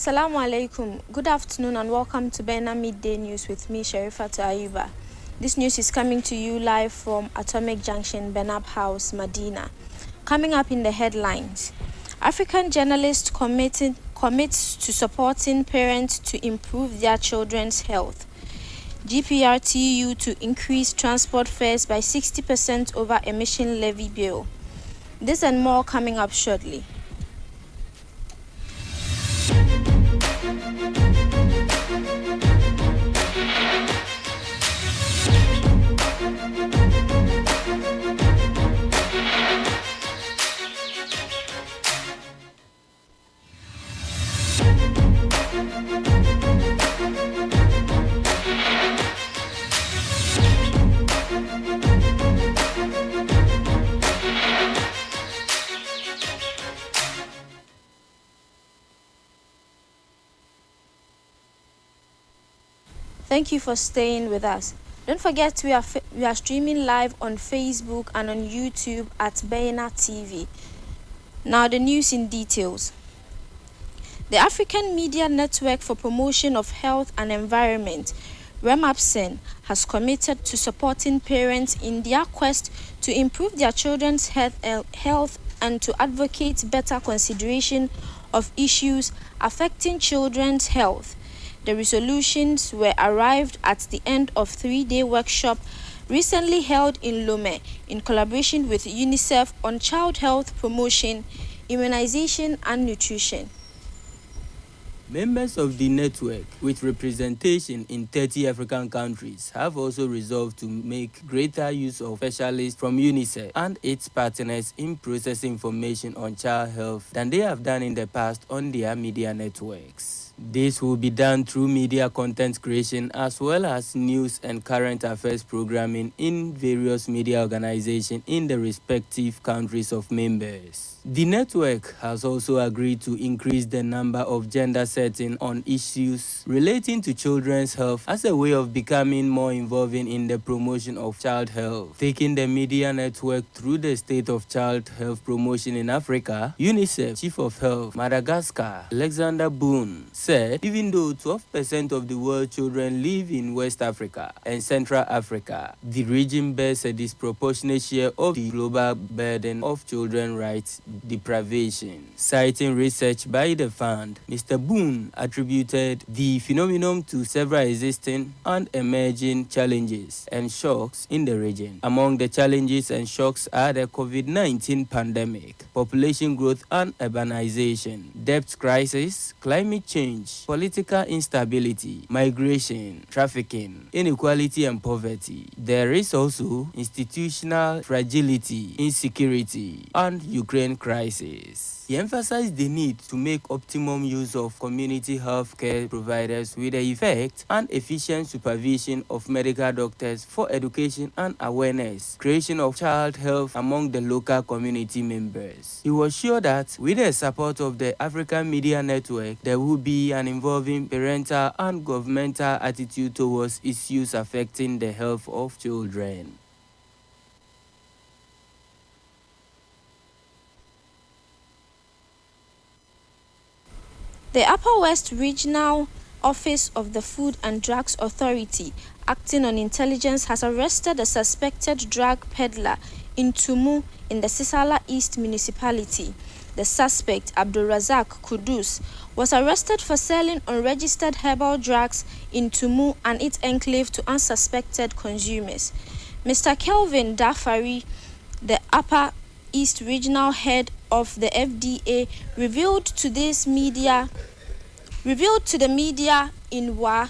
Assalamu alaikum. Good afternoon and welcome to Bena Midday News with me, Sharifat Ayuba. This news is coming to you live from Atomic Junction, Benab House, Medina. Coming up in the headlines, African journalist commits to supporting parents to improve their children's health. GPRTU to increase transport fares by 60% over emission levy bill. This and more coming up shortly. Thank you for staying with us. Don't forget we are streaming live on Facebook and on YouTube at Bena TV. Now the news in details. The African Media Network for Promotion of Health and Environment, REMAPSEN, has committed to supporting parents in their quest to improve their children's health and to advocate better consideration of issues affecting children's health. The resolutions were arrived at the end of a 3-day workshop recently held in Lomé in collaboration with UNICEF on child health promotion, immunization and nutrition. Members of the network, with representation in 30 African countries, have also resolved to make greater use of specialists from UNICEF and its partners in processing information on child health than they have done in the past on their media networks. This will be done through media content creation as well as news and current affairs programming in various media organizations in the respective countries of members. The network has also agreed to increase the number of gender setting on issues relating to children's health as a way of becoming more involving in the promotion of child health. Taking the media network through the state of child health promotion in Africa, UNICEF Chief of Health Madagascar, Alexander Boone, said even though 12% of the world's children live in West Africa and Central Africa, the region bears a disproportionate share of the global burden of children's rights deprivation. Citing research by the fund, Mr. Boone attributed the phenomenon to several existing and emerging challenges and shocks in the region. Among the challenges and shocks are the COVID-19 pandemic, population growth and urbanization, debt crisis, climate change, political instability, migration, trafficking, inequality and poverty. There is also institutional fragility, insecurity, and Ukraine crisis. He emphasized the need to make optimum use of community health care providers with the effect and efficient supervision of medical doctors for education and awareness, creation of child health among the local community members. He was sure that with the support of the African Media Network, there will be an involving parental and governmental attitude towards issues affecting the health of children. The Upper West Regional Office of the Food and Drugs Authority, acting on intelligence, has arrested a suspected drug peddler in Tumu in the Sisala East municipality. The suspect, Abdulrazak Kudus, was arrested for selling unregistered herbal drugs in Tumu and its enclave to unsuspected consumers. Mr. Kelvin Dafari, the Upper East Regional Head of the FDA, revealed to the media in Wa.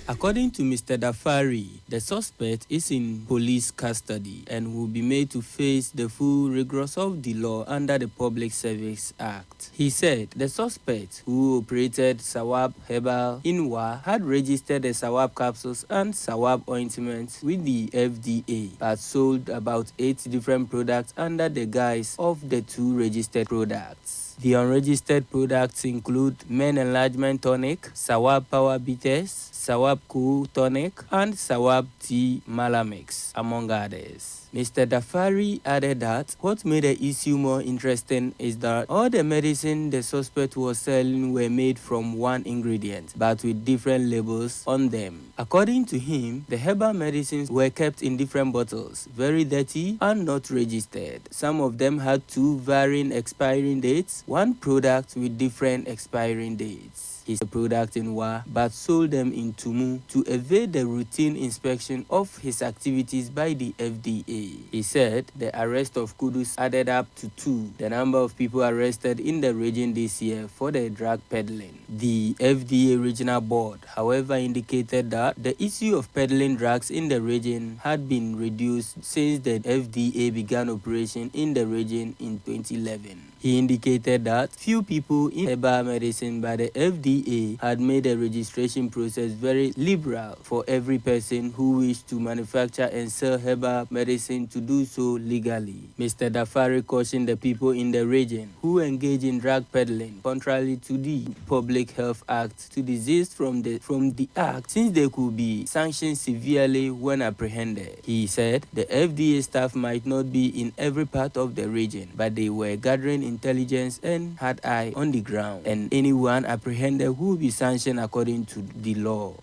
According to Mr. Dafari, the suspect is in police custody and will be made to face the full rigors of the law under the Public Service Act. He said the suspect, who operated Sawab Herbal in Wa, had registered the Sawab capsules and Sawab ointments with the FDA, but sold about 8 different products under the guise of the 2 registered products. The unregistered products include Men Enlargement Tonic, Sawab Power Bitters, Sawab Cool Tonic, and Sawab Tea Malamix, among others. Mr. Dafari added that what made the issue more interesting is that all the medicine the suspect was selling were made from one ingredient, but with different labels on them. According to him, the herbal medicines were kept in different bottles, very dirty and not registered. Some of them had two varying expiring dates, one product with different expiring dates. His product in Wa, but sold them in Tumu to evade the routine inspection of his activities by the FDA. He said the arrest of Kudus added up to 2, the number of people arrested in the region this year for the drug peddling. The FDA regional board, however, indicated that the issue of peddling drugs in the region had been reduced since the FDA began operation in the region in 2011. He indicated that few people in herbal medicine by the FDA had made the registration process very liberal for every person who wished to manufacture and sell herbal medicine to do so legally. Mr. Dafari cautioned the people in the region who engage in drug peddling, contrary to the Public Health Act, to desist from the act since they could be sanctioned severely when apprehended. He said the FDA staff might not be in every part of the region, but they were gathering intelligence and had eye on the ground, and anyone apprehended will be sanctioned according to the law.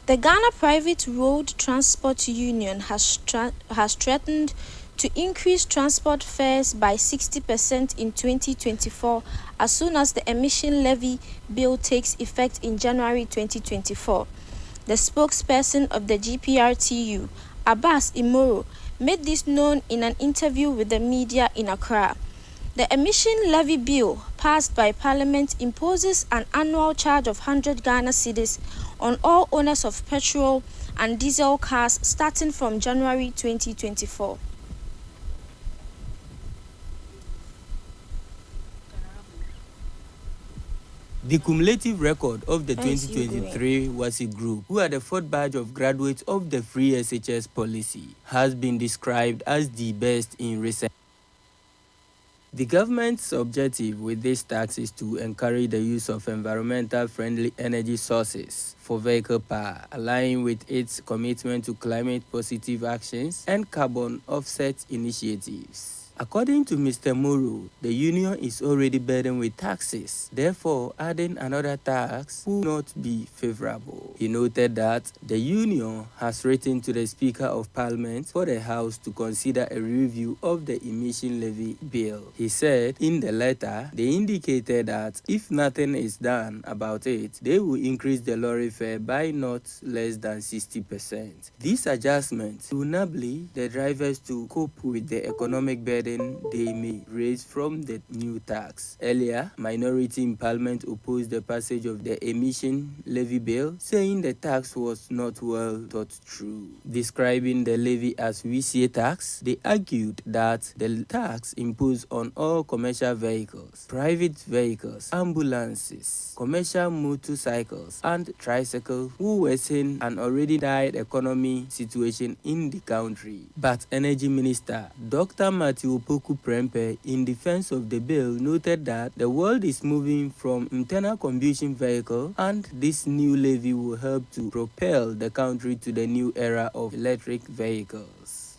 The Ghana Private Road Transport Union has threatened to increase transport fares by 60% in 2024 as soon as the emission levy bill takes effect in January 2024. The spokesperson of the GPRTU, Abbas Imoro, made this known in an interview with the media in Accra. The emission levy bill, passed by Parliament, imposes an annual charge of 100 Ghana cedis on all owners of petrol and diesel cars starting from January 2024. The cumulative record of the 2023 WASI group, who are the 4th batch of graduates of the free SHS policy, has been described as the best in recent. The government's objective with this tax is to encourage the use of environmental-friendly energy sources for vehicle power, aligning with its commitment to climate-positive actions and carbon offset initiatives. According to Mr. Muru, the union is already burdened with taxes. Therefore, adding another tax will not be favorable. He noted that the union has written to the Speaker of Parliament for the House to consider a review of the emission levy bill. He said in the letter, they indicated that if nothing is done about it, they will increase the lorry fare by not less than 60%. These adjustments will enable the drivers to cope with the economic burden they may raise from the new tax. Earlier, minority in Parliament opposed the passage of the emission levy bill, saying the tax was not well thought through. Describing the levy as VCA tax, they argued that the tax imposed on all commercial vehicles, private vehicles, ambulances, commercial motorcycles, and tricycles will worsen an already dire economy situation in the country. But Energy Minister Dr. Matthew Opoku Prempeh, in defense of the bill, noted that the world is moving from internal combustion vehicle, and this new levy will help to propel the country to the new era of electric vehicles.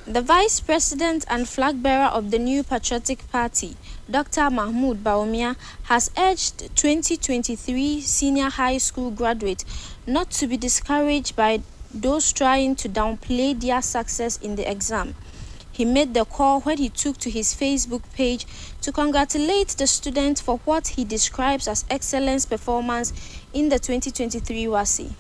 The Vice President and flag bearer of the New Patriotic Party, Dr. Mahmoud Bawumia, has urged 2023 senior high school graduates not to be discouraged by those trying to downplay their success in the exam. He made the call when he took to his Facebook page to congratulate the students for what he describes as excellent performance in the 2023 WASI.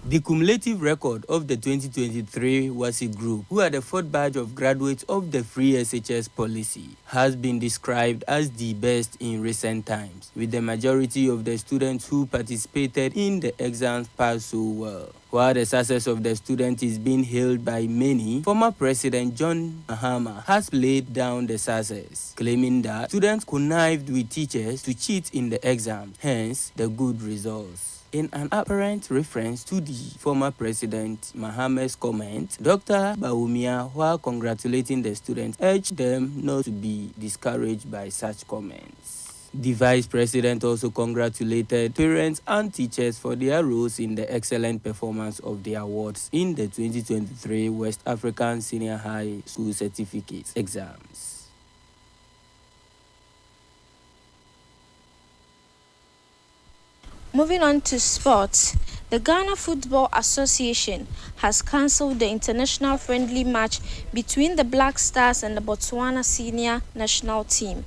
The cumulative record of the 2023 WASI group, who are the fourth batch of graduates of the free SHS policy, has been described as the best in recent times, with the majority of the students who participated in the exams passed so well. While the success of the student is being hailed by many, former President John Mahama has laid down the success, claiming that students connived with teachers to cheat in the exam, hence the good results. In an apparent reference to the former President Mahama's comment, Dr. Bawumia, while congratulating the students, urged them not to be discouraged by such comments. The Vice President also congratulated parents and teachers for their roles in the excellent performance of the awards in the 2023 West African Senior High School Certificate exams. Moving on to sports, the Ghana Football Association has cancelled the international friendly match between the Black Stars and the Botswana senior national team.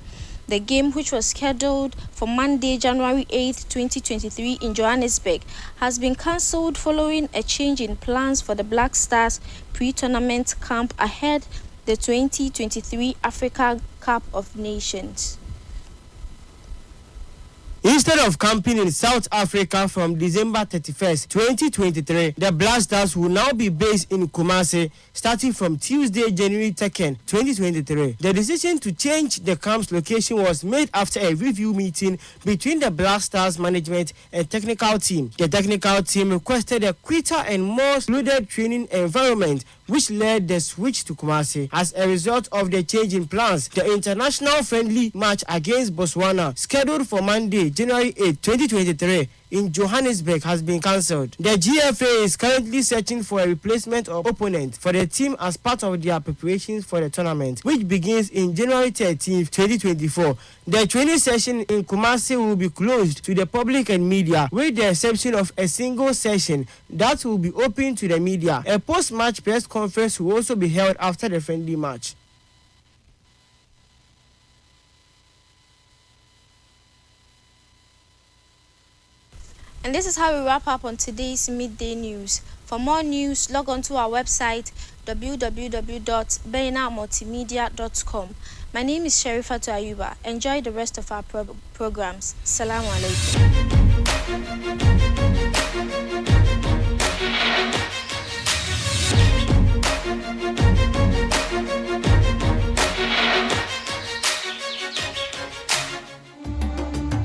The game, which was scheduled for Monday, January 8, 2023 in Johannesburg, has been cancelled following a change in plans for the Black Stars pre-tournament camp ahead the 2023 Africa Cup of Nations. Instead of camping in South Africa from December 31st, 2023, the Black Stars will now be based in Kumasi starting from Tuesday, January 2nd, 2023. The decision to change the camp's location was made after a review meeting between the Black Stars management and technical team. The technical team requested a quicker and more fluid training environment, which led the switch to Kumasi. As a result of the change in plans, the international friendly match against Botswana, scheduled for Monday, January 8, 2023, in Johannesburg, has been cancelled. The GFA is currently searching for a replacement of opponent for the team as part of their preparations for the tournament, which begins in January 13, 2024. The training session in Kumasi will be closed to the public and media, with the exception of a single session that will be open to the media. A post-match press conference will also be held after the friendly match. And this is how we wrap up on today's midday news. For more news, log on to our website www.bainamultimedia.com. My name is Sherifatu Ayuba. Enjoy the rest of our programs. Assalamu alaikum.